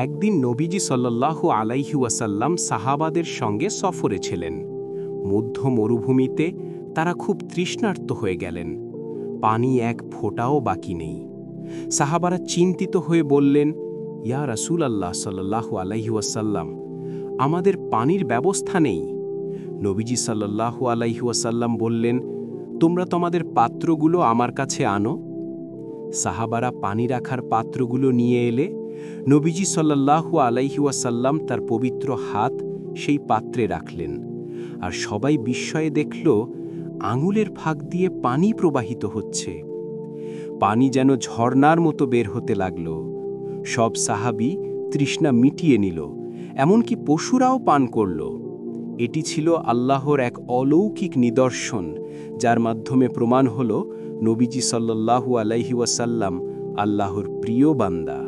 একদিন নবীজি সাল্লাল্লাহু আলাইহি ওয়াসাল্লাম সাহাবাদের সঙ্গে সফরে ছিলেন। মধ্য মরুভূমিতে তারা খুব তৃষ্ণার্ত হয়ে গেলেন। পানি এক ফোঁটাও বাকি নেই। সাহাবারা চিন্তিত হয়ে বললেন, ইয়া রাসূলাল্লাহ সাল্লাল্লাহু আলাইহি ওয়াসাল্লাম, আমাদের পানির ব্যবস্থা নেই। নবীজি সাল্লাল্লাহু আলাইহি ওয়াসাল্লাম বললেন, তোমরা তোমাদের পাত্রগুলো আমার কাছে আনো। সাহাবারা পানি রাখার পাত্রগুলো নিয়ে এলে নবীজি সাল্লাল্লাহু আলাইহি ওয়াসাল্লাম তার পবিত্র হাত সেই পাত্রে রাখলেন, আর সবাই বিস্ময়ে দেখল আঙুলের ফাঁক দিয়ে পানি প্রবাহিত হচ্ছে। পানি যেন ঝর্ণার মতো বের হতে লাগল। সব সাহাবী তৃষ্ণা মিটিয়ে নিল, এমনকি পশুরাও পান করল। এটি ছিল আল্লাহর এক অলৌকিক নিদর্শন, যার মাধ্যমে প্রমাণ হল নবীজি সাল্লাল্লাহু আলাইহি ওয়াসাল্লাম আল্লাহর প্রিয় বান্দা।